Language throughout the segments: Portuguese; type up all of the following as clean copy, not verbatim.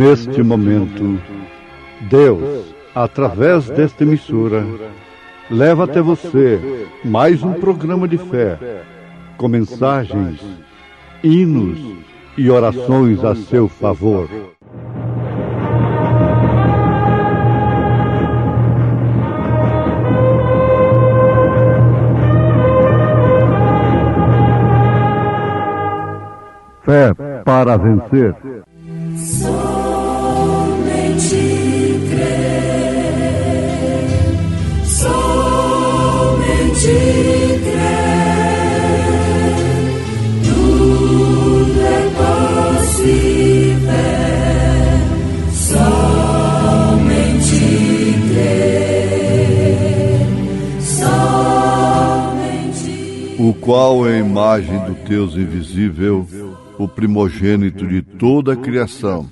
neste momento, Deus, através desta emissora, leva até você mais um programa de fé, com mensagens, hinos e orações a seu favor. Fé para vencer. Somente crer, somente crer, tudo é possível, somente crer, somente. O qual é a imagem do Deus invisível, o primogênito de toda a criação,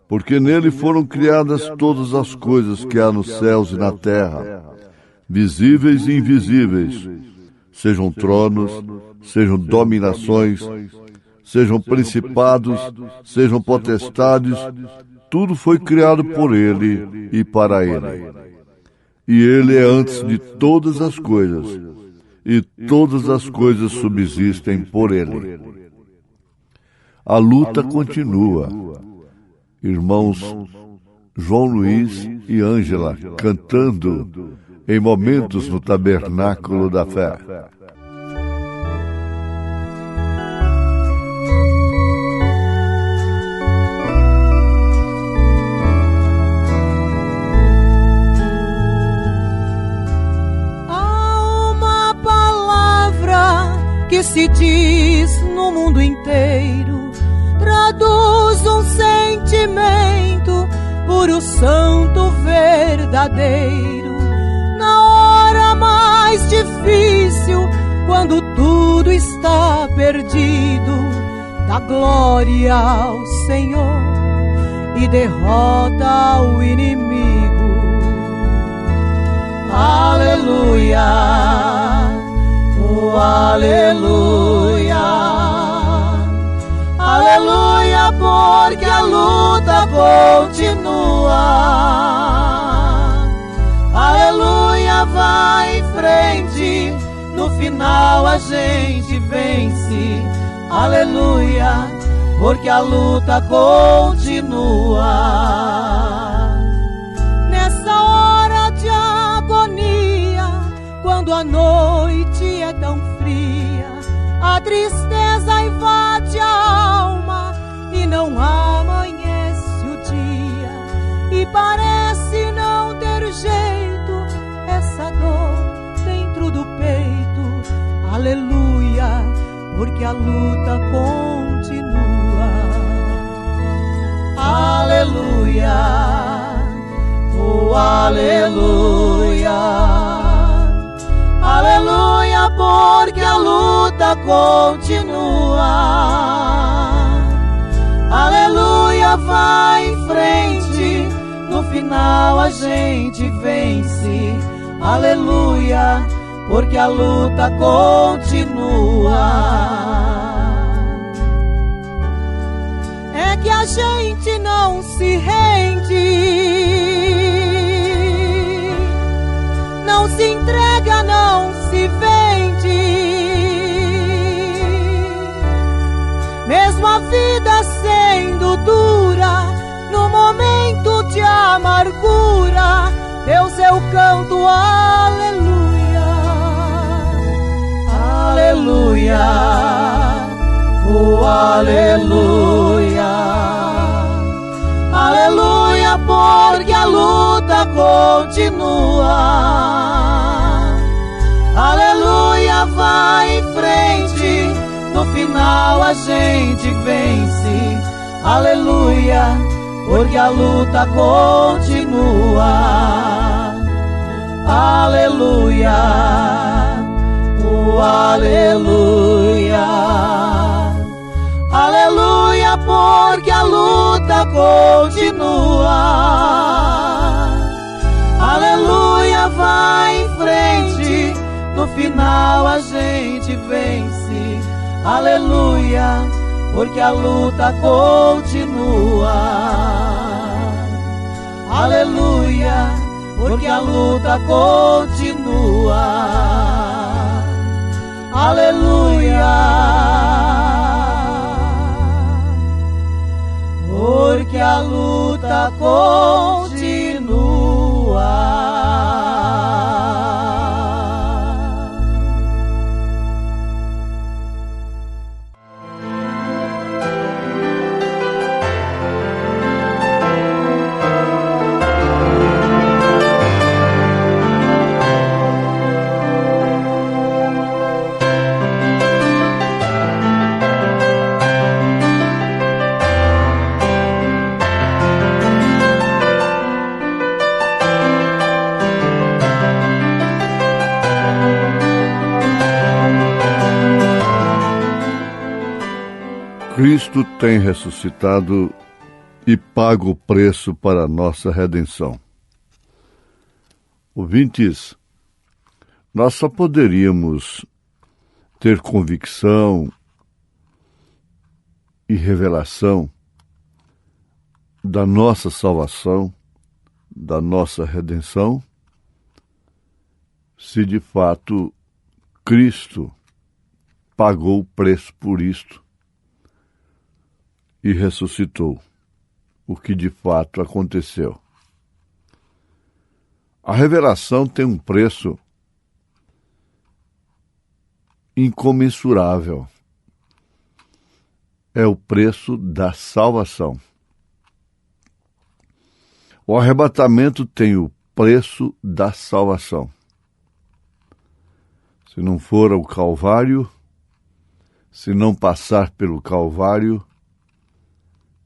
porque nele foram criadas todas as coisas que há nos céus e na terra, visíveis e invisíveis, sejam tronos, sejam dominações, sejam principados, sejam potestades, tudo foi criado por ele e para ele. E ele é antes de todas as coisas, e todas as coisas subsistem por ele. A luta continua. Irmãos João Luiz e Ângela cantando em momentos no Tabernáculo da Fé. Há uma palavra que se diz no mundo inteiro, traduz um sentimento puro, santo, verdadeiro. Na hora mais difícil, quando tudo está perdido, dá glória ao Senhor e derrota o inimigo. Aleluia, oh aleluia. Aleluia, porque a luta continua. Aleluia, vai em frente, no final a gente vence. Aleluia, porque a luta continua. Nessa hora de agonia, quando a noite é tão fria, a tristeza invade a alma e não amanhece o dia, e parece não ter jeito essa dor dentro do peito. Aleluia, porque a luta continua. Aleluia, oh aleluia. Aleluia, porque a luta continua. Aleluia, vai em frente, no final a gente vence. Aleluia, porque a luta continua. É que a gente não se rende, não se entrega, não se vende. Mesmo a vida sendo dura, no momento de amargura, Deus eu canto aleluia, aleluia, oh aleluia, aleluia, porque a luta continua. Aleluia, vai em frente, no final a gente vence. Aleluia, porque a luta continua. Aleluia, oh aleluia. Aleluia, porque a luta continua. Aleluia, vai em frente, no final a gente vence. Aleluia, porque a luta continua. aleluia, porque a luta continua, aleluia, porque a luta continua. Cristo tem ressuscitado e paga o preço para a nossa redenção. Ouvintes, nós só poderíamos ter convicção e revelação da nossa salvação, da nossa redenção, se de fato Cristo pagou o preço por isto e ressuscitou, o que de fato aconteceu. A revelação tem um preço incomensurável. É o preço da salvação. O arrebatamento tem o preço da salvação. Se não for o Calvário, se não passar pelo Calvário,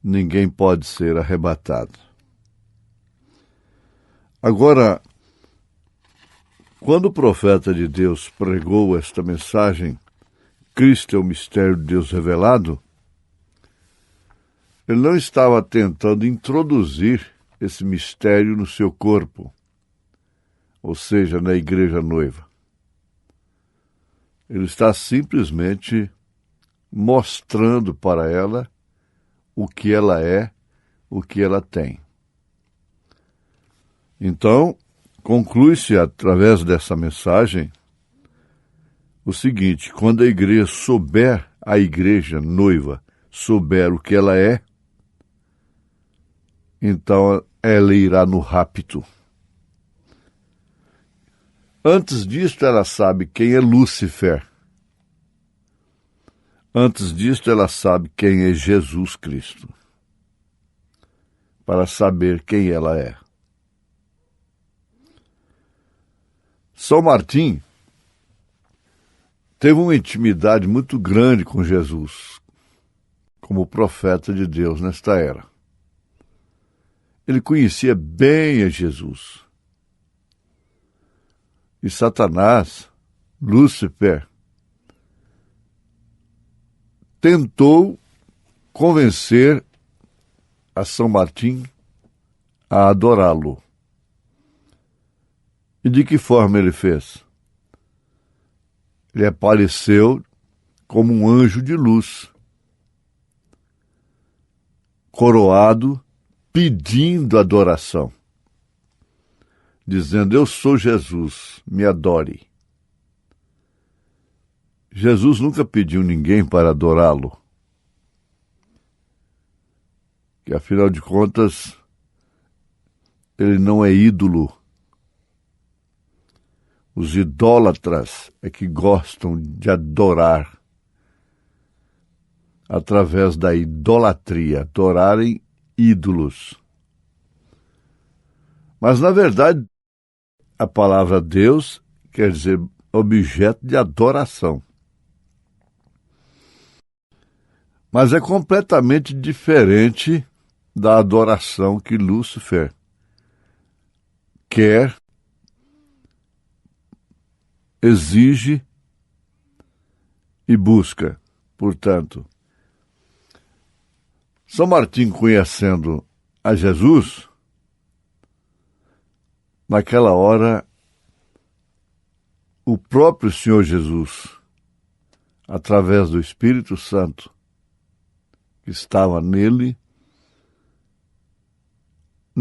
ninguém pode ser arrebatado. Agora, quando o profeta de Deus pregou esta mensagem, Cristo é o mistério de Deus revelado, ele não estava tentando introduzir esse mistério no seu corpo, ou seja, na igreja noiva. Ele está simplesmente mostrando para ela o que ela é, o que ela tem. Então, conclui-se através dessa mensagem o seguinte: quando a igreja noiva souber o que ela é, então ela irá no rapto. Antes disto, ela sabe quem é Lúcifer. Antes disto, ela sabe quem é Jesus Cristo, para saber quem ela é. São Martim teve uma intimidade muito grande com Jesus, como profeta de Deus nesta era. Ele conhecia bem a Jesus. E Satanás, Lúcifer, tentou convencer a São Martim a adorá-lo. E de que forma ele fez? Ele apareceu como um anjo de luz, coroado, pedindo adoração, dizendo: eu sou Jesus, me adore. Jesus nunca pediu ninguém para adorá-lo, que afinal de contas ele não é ídolo. Os idólatras é que gostam de adorar através da idolatria, adorarem ídolos. Mas, na verdade, a palavra Deus quer dizer objeto de adoração. Mas é completamente diferente da adoração que Lúcifer quer, exige e busca. Portanto, São Martim, conhecendo a Jesus, naquela hora, o próprio Senhor Jesus, através do Espírito Santo que estava nele,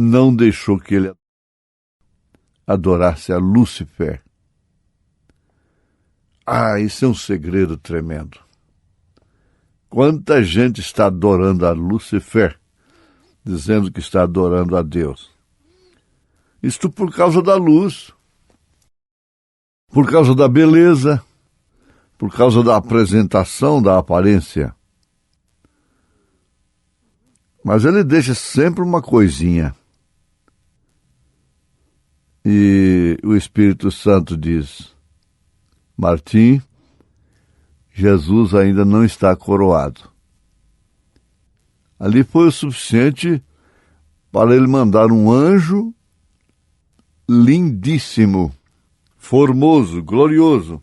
não deixou que ele adorasse a Lúcifer. Isso é um segredo tremendo. Quanta gente está adorando a Lúcifer, dizendo que está adorando a Deus. Isto por causa da luz, por causa da beleza, por causa da apresentação, da aparência. Mas ele deixa sempre uma coisinha. E o Espírito Santo diz: Martim, Jesus ainda não está coroado. Ali foi o suficiente para ele mandar um anjo lindíssimo, formoso, glorioso,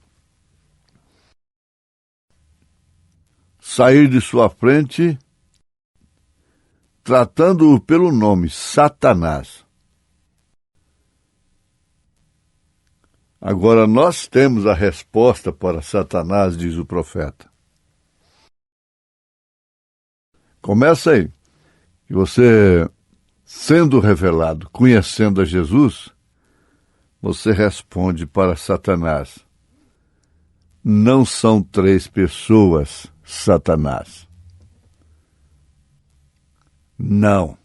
sair de sua frente, tratando-o pelo nome, Satanás. Agora nós temos a resposta para Satanás, diz o profeta. Começa aí, que você, sendo revelado, conhecendo a Jesus, você responde para Satanás: não são 3 pessoas, Satanás. Não.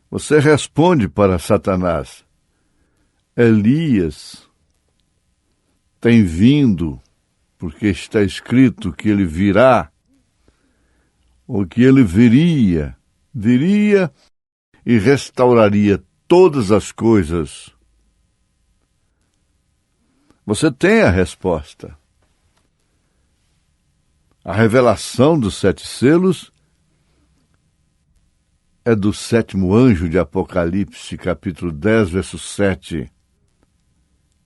Você responde para Satanás: Elias tem vindo, porque está escrito que ele virá, ou que ele viria e restauraria todas as coisas. Você tem a resposta. A revelação dos 7 selos é do 7º anjo de Apocalipse, capítulo 10, verso 7,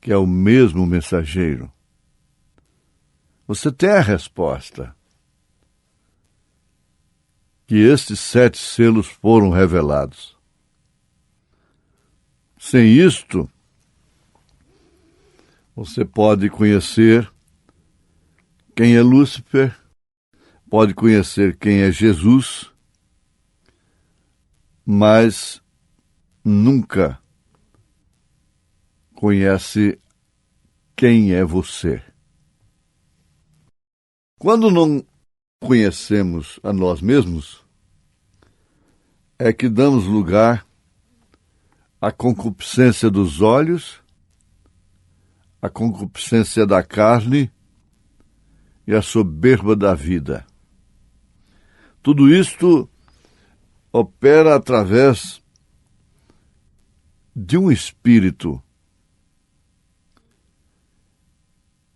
que é o mesmo mensageiro. Você tem a resposta. Que estes 7 selos foram revelados. Sem isto, você pode conhecer quem é Lúcifer, pode conhecer quem é Jesus, mas nunca conhece quem é você. Quando não conhecemos a nós mesmos, é que damos lugar à concupiscência dos olhos, à concupiscência da carne e à soberba da vida. Tudo isto opera através de um espírito.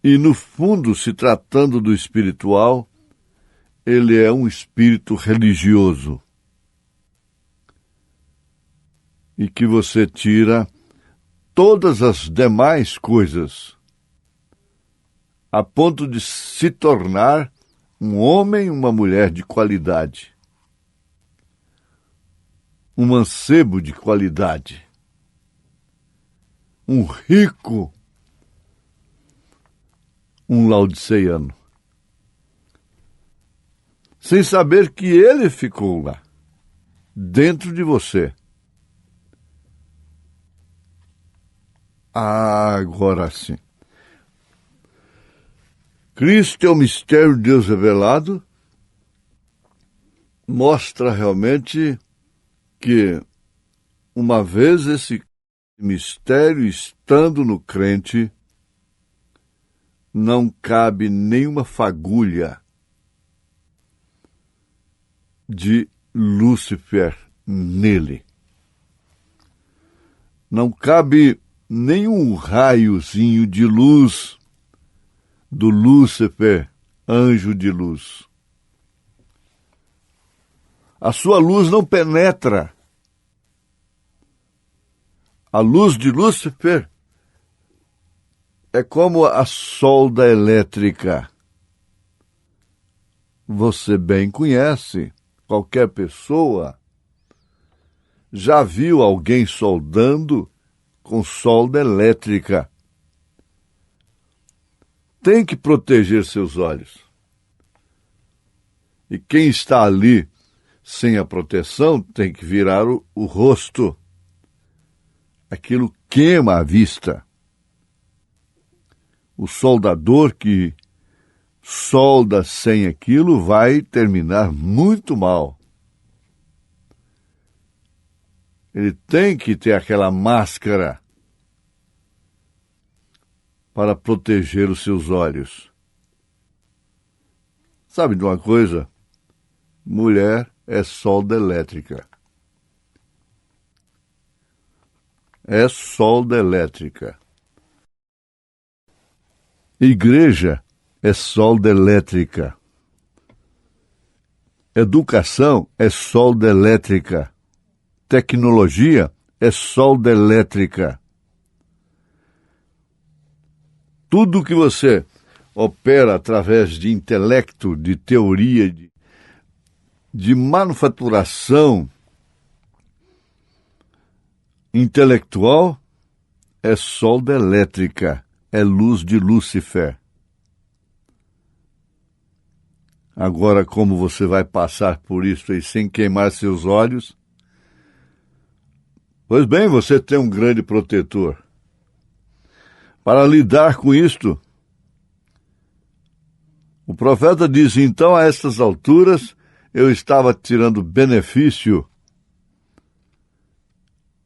E, no fundo, se tratando do espiritual, ele é um espírito religioso. E que você tira todas as demais coisas, a ponto de se tornar um homem e uma mulher de qualidade. Um mancebo de qualidade. Um rico, um laodiceano. Sem saber que ele ficou lá, dentro de você. Agora sim. Cristo é o mistério de Deus revelado, mostra realmente que, uma vez esse mistério estando no crente, não cabe nenhuma fagulha de Lúcifer nele. Não cabe nenhum raiozinho de luz do Lúcifer, anjo de luz. A sua luz não penetra. A luz de Lúcifer é como a solda elétrica. Você bem conhece, qualquer pessoa já viu alguém soldando com solda elétrica. Tem que proteger seus olhos. E quem está ali sem a proteção, tem que virar o rosto. Aquilo queima a vista. O soldador que solda sem aquilo vai terminar muito mal. Ele tem que ter aquela máscara para proteger os seus olhos. Sabe de uma coisa? Mulher é solda elétrica. É solda elétrica. Igreja é solda elétrica. Educação é solda elétrica. Tecnologia é solda elétrica. Tudo que você opera através de intelecto, de teoria, de manufaturação intelectual é solda elétrica, é luz de Lúcifer. Agora, como você vai passar por isso aí sem queimar seus olhos? Pois bem, você tem um grande protetor. Para lidar com isto, o profeta diz, então, a estas alturas, eu estava tirando benefício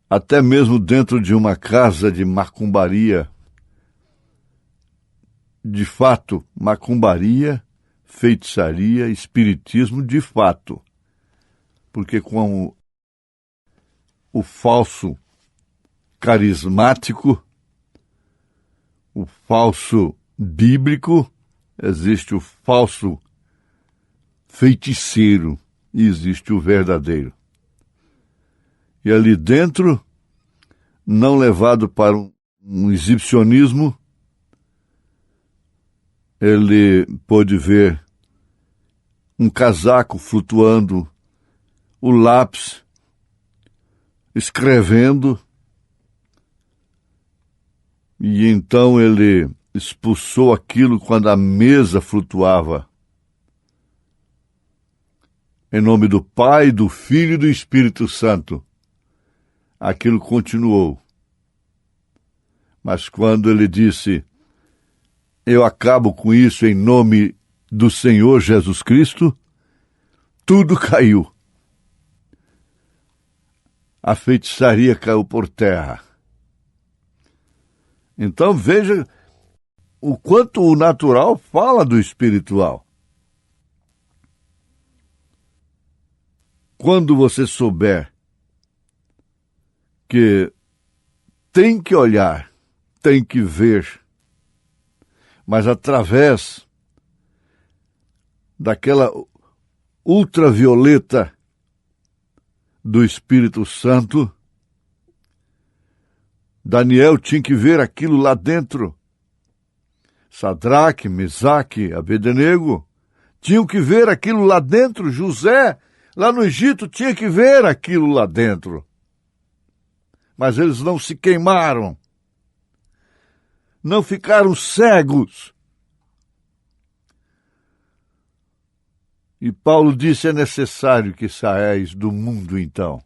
até mesmo dentro de uma casa de macumbaria. De fato, macumbaria, feitiçaria, espiritismo, de fato. Porque com o falso carismático, o falso bíblico, existe o falso feiticeiro e existe o verdadeiro. E ali dentro, não levado para um exibicionismo, ele pôde ver um casaco flutuando, o lápis escrevendo, e então ele expulsou aquilo quando a mesa flutuava. Em nome do Pai, do Filho e do Espírito Santo. Aquilo continuou. Mas quando ele disse, eu acabo com isso em nome do Senhor Jesus Cristo, tudo caiu. A feitiçaria caiu por terra. Então veja o quanto o natural fala do espiritual. Quando você souber que tem que olhar, tem que ver, mas através daquela ultravioleta do Espírito Santo, Daniel tinha que ver aquilo lá dentro. Sadraque, Mesaque, Abednego tinham que ver aquilo lá dentro. José, lá no Egito, tinha que ver aquilo lá dentro. Mas eles não se queimaram. Não ficaram cegos. E Paulo disse, é necessário que saiais do mundo então.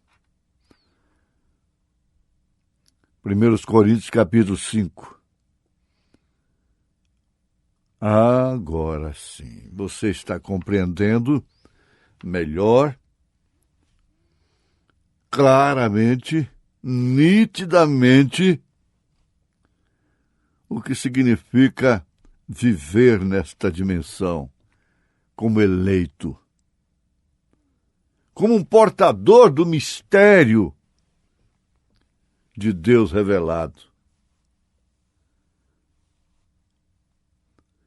1 Coríntios capítulo 5. Agora sim, você está compreendendo melhor, claramente, nitidamente, o que significa viver nesta dimensão como eleito, como um portador do mistério de Deus revelado.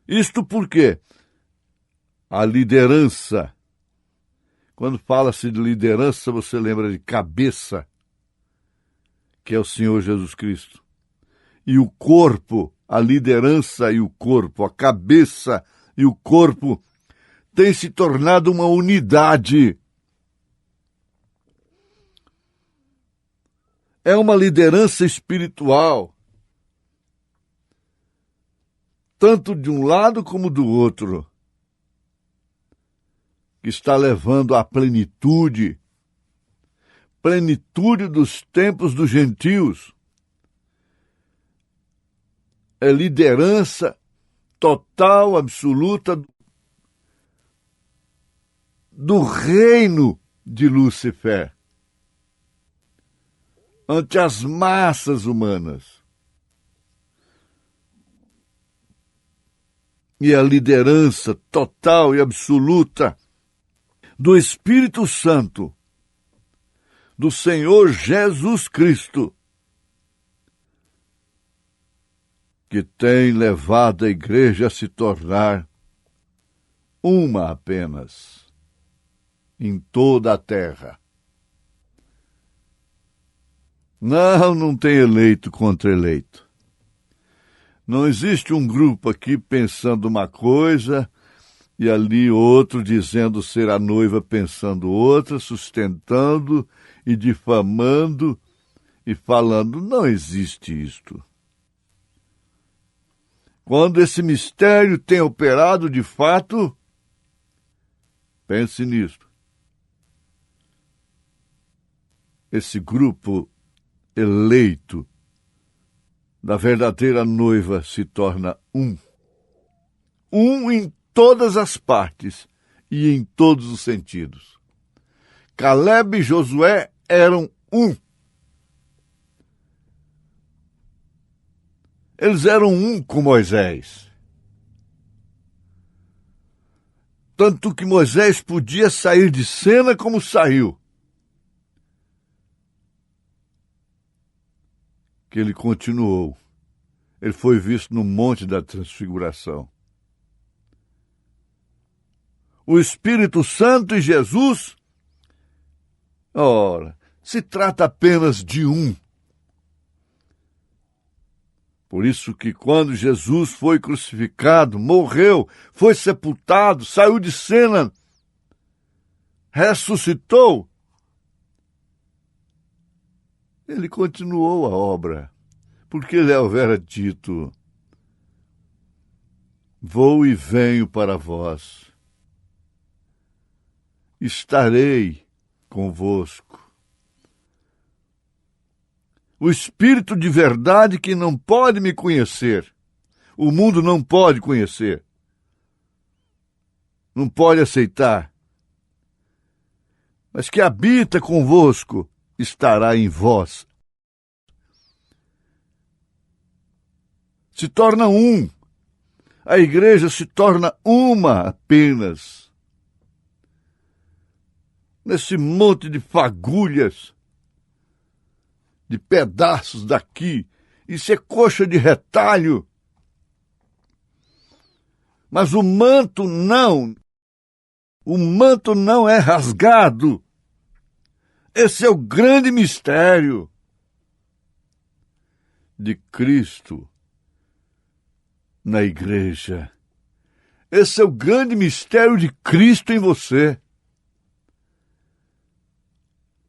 Isto porque a liderança, quando fala-se de liderança, você lembra de cabeça, que é o Senhor Jesus Cristo. E o corpo, a liderança e o corpo, a cabeça e o corpo, tem se tornado uma unidade. É uma liderança espiritual, tanto de um lado como do outro. que está levando à plenitude dos tempos dos gentios. É liderança total, absoluta do reino de Lúcifer ante as massas humanas. E a liderança total e absoluta do Espírito Santo, do Senhor Jesus Cristo, que tem levado a igreja a se tornar uma apenas em toda a terra. Não tem eleito contra eleito. Não existe um grupo aqui pensando uma coisa e ali outro dizendo ser a noiva pensando outra, sustentando e difamando e falando. Não existe isto. Quando esse mistério tem operado de fato, pense nisso. Esse grupo eleito da verdadeira noiva se torna um. Um em todas as partes e em todos os sentidos. Caleb e Josué eram um. Eles eram um com Moisés. Tanto que Moisés podia sair de cena como saiu. Que ele continuou. Ele foi visto no Monte da Transfiguração. O Espírito Santo e Jesus, ora, se trata apenas de um. Por isso que quando Jesus foi crucificado, morreu, foi sepultado, saiu de cena, ressuscitou, ele continuou a obra, porque ele houvera dito: vou e venho para vós, estarei convosco. O Espírito de verdade que não pode me conhecer, o mundo não pode conhecer, não pode aceitar, mas que habita convosco, estará em vós. Se torna um. A igreja se torna uma apenas. Nesse monte de fagulhas, de pedaços daqui, isso é coxa de retalho. Mas o manto não é rasgado. Esse é o grande mistério de Cristo na igreja. Esse é o grande mistério de Cristo em você.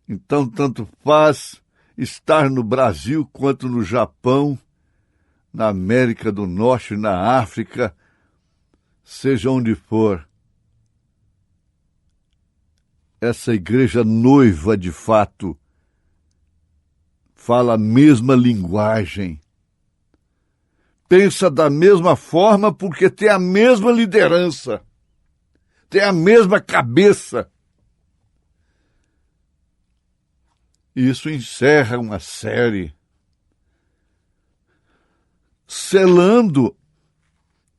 Então, tanto faz estar no Brasil quanto no Japão, na América do Norte, na África, seja onde for. Essa igreja noiva, de fato, fala a mesma linguagem, pensa da mesma forma porque tem a mesma liderança, tem a mesma cabeça. Isso encerra uma série, selando,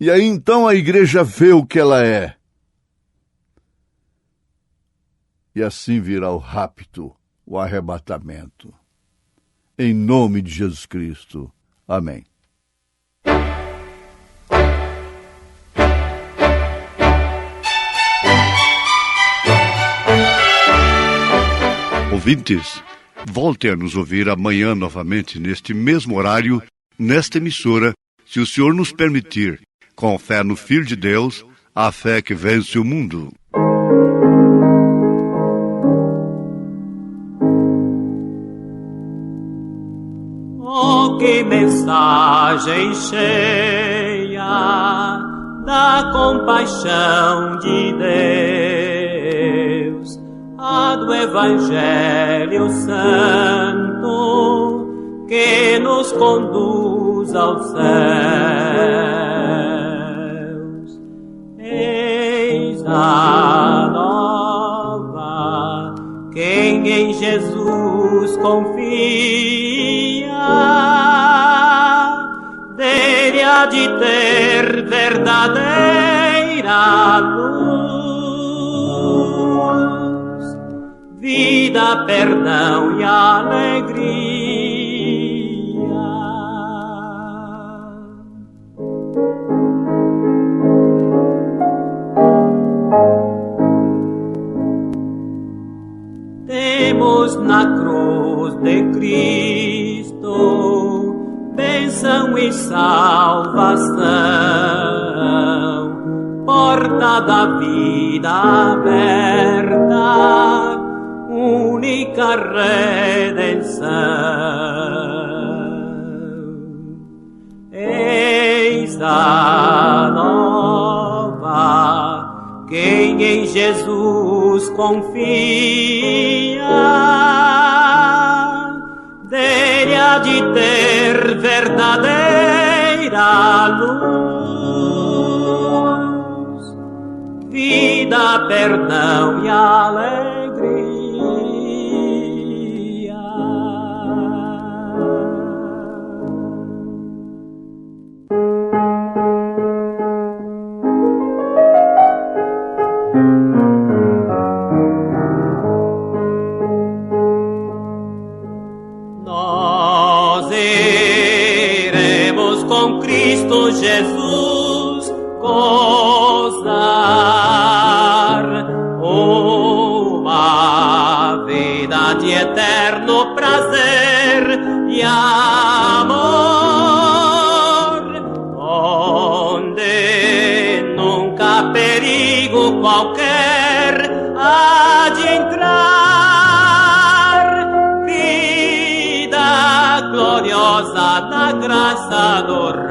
e aí então a igreja vê o que ela é. E assim virá o rapto, o arrebatamento. Em nome de Jesus Cristo. Amém. Ouvintes, volte a nos ouvir amanhã novamente neste mesmo horário, nesta emissora, se o Senhor nos permitir, com fé no Filho de Deus, a fé que vence o mundo. Oh, que mensagem cheia da compaixão de do Evangelho Santo que nos conduz aos céus. Eis a nova, quem em Jesus confia, dele há de ter verdadeira luz, vida, perdão e alegria. Temos na cruz de Cristo bênção e salvação, porta da vida aberta, única redenção. Eis a nova, quem em Jesus confia, dele há de ter verdadeira luz, vida, perdão e alegria. Com Cristo Jesus gozar uma vida de eterno prazer e amor, onde nunca perigo qualquer há de entrar, vida gloriosa da graça do Redentor.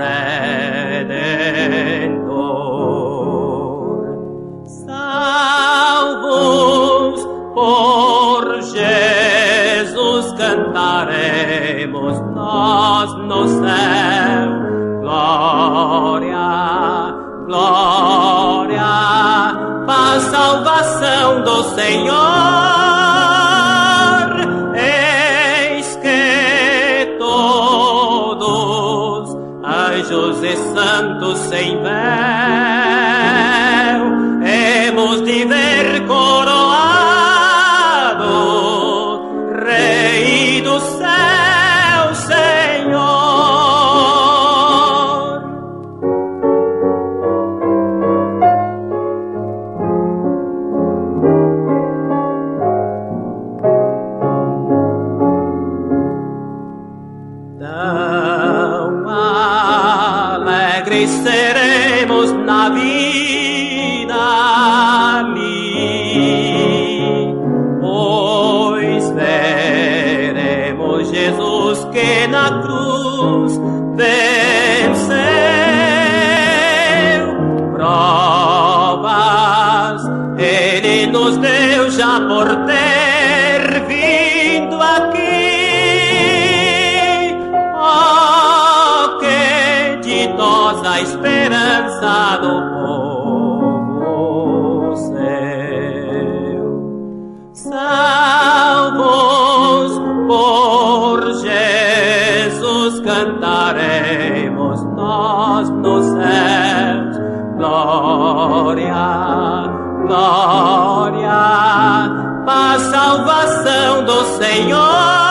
Salvos por Jesus cantaremos nós no céu. Glória, glória, paz, salvação do Senhor. Eis que todos anjos e santos sem véu hemos de ver coroado Rei do céu, Senhor. Tão alegres seremos na vida ali, pois veremos Jesus que na cruz venceu. Provas Ele nos deu já por ter vindo aqui. A esperança do povo seu. Salvos por Jesus cantaremos nós nos céus. Glória, glória, paz, salvação do Senhor.